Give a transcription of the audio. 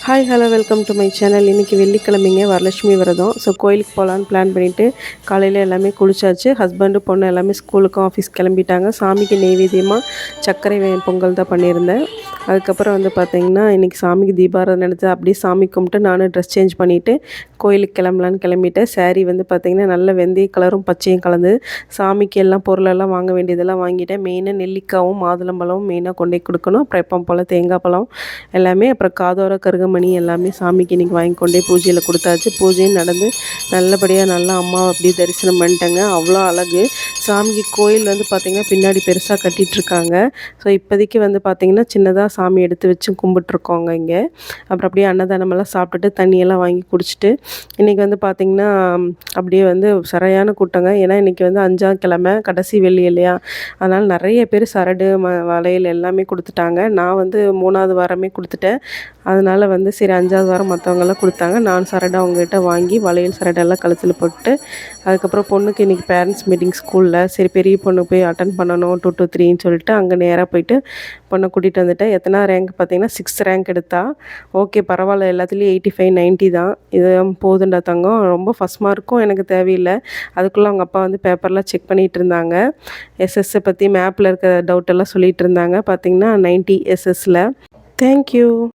Hi hello welcome to my channel. இன்றைக்கி வெள்ளிக்கிழமைங்க, வரலட்சுமி விரதம். So கோயிலுக்கு போகலான்னு பிளான் பண்ணிவிட்டு காலையில் எல்லாமே குளிச்சாச்சு. ஹஸ்பண்டு பொண்ணு எல்லாமே ஸ்கூலுக்கும் ஆஃபீஸ் கிளம்பிட்டாங்க. சாமிக்கு நெய்வேத்தியமாக சர்க்கரை பொங்கல் தான் பண்ணியிருந்தேன். அதுக்கப்புறம் பார்த்திங்கன்னா இன்றைக்கி சாமிக்கு தீபாராதனை நடந்து அப்படியே சாமி கும்பிட்டு நானும் ட்ரெஸ் சேஞ்ச் பண்ணிவிட்டு கோயிலுக்கு கிளம்பலான்னு கிளம்பிட்டேன். சாரீ பார்த்திங்கன்னா நல்ல வெந்தய கலரும் பச்சையும் கலந்து சாமிக்கு எல்லாம் பொருளெல்லாம் வாங்க வேண்டியதெல்லாம் வாங்கிட்டேன். மெயினாக நெல்லிக்காவும் மாதுளம்பழமும் மெயினாக கொண்டே கொடுக்கணும். அப்புறம் எப்போ போல் தேங்காய் பழம் எல்லாமே, அப்புறம் காதோர கருகமணி எல்லாமே சாமிக்கு இன்றைக்கி வாங்கி கொண்டே பூஜையில் கொடுத்தாச்சு. பூஜையும் நடந்து நல்லபடியாக நல்லா அம்மாவை அப்படியே தரிசனம் பண்ணிட்டேங்க. அவ்வளோ அழகு சாமிக்கு. கோயில் பார்த்திங்கன்னா பின்னாடி பெருசாக கட்டிகிட்ருக்காங்க. ஸோ இப்போதைக்கு பார்த்திங்கன்னா சின்னதாக சாமி எடுத்து வச்சு கும்பிட்ருக்கோங்க இங்கே. அப்புறம் அப்படியே அன்னதானமெல்லாம் சாப்பிட்டுட்டு தண்ணியெல்லாம் வாங்கி குடிச்சிட்டு இன்றைக்கி பார்த்திங்கன்னா அப்படியே சரியான கூட்டங்க. ஏன்னா இன்றைக்கி 5ஆம் கிழமை, கடைசி வெள்ளி இல்லையா, அதனால் நிறைய பேர் சரடு வளையல் எல்லாமே கொடுத்துட்டாங்க. நான் 3ஆவது வாரமே கொடுத்துட்டேன். அதனால் சரி 5ஆவது வாரம் மற்றவங்கெல்லாம் கொடுத்தாங்க. நான் சரடு அவங்ககிட்ட வாங்கி வளையல் சரடெல்லாம் கழுத்தில் போட்டு, அதுக்கப்புறம் பொண்ணுக்கு இன்றைக்கி பேரண்ட்ஸ் மீட்டிங் ஸ்கூலில், சரி பெரிய பொண்ணு போய் அட்டன் பண்ணணும் 2 to 3ன்னு சொல்லிட்டு அங்கே நேராக போயிட்டு பொண்ணை கூட்டிகிட்டு வந்துட்டேன். எத்தனை ரேங்க் பார்த்திங்கன்னா 6th ரேங்க் எடுத்தா. ஓகே பரவாயில்ல, எல்லாத்துலேயும் 85 90 தான். இது போதுண்டா தங்கம், ரொம்ப ஃபஸ்ட் மார்க்கும் எனக்கு தேவையில்லை. அதுக்குள்ளே அவங்க அப்பா பேப்பர்லாம் செக் பண்ணிகிட்டு இருந்தாங்க. எஸ்எஸ்ஸை பற்றி மேப்பில் இருக்க டவுட்டெல்லாம் சொல்லிகிட்டு இருந்தாங்க. பார்த்திங்கன்னா 90 எஸ்எஸ்ஸில். தேங்க்யூ.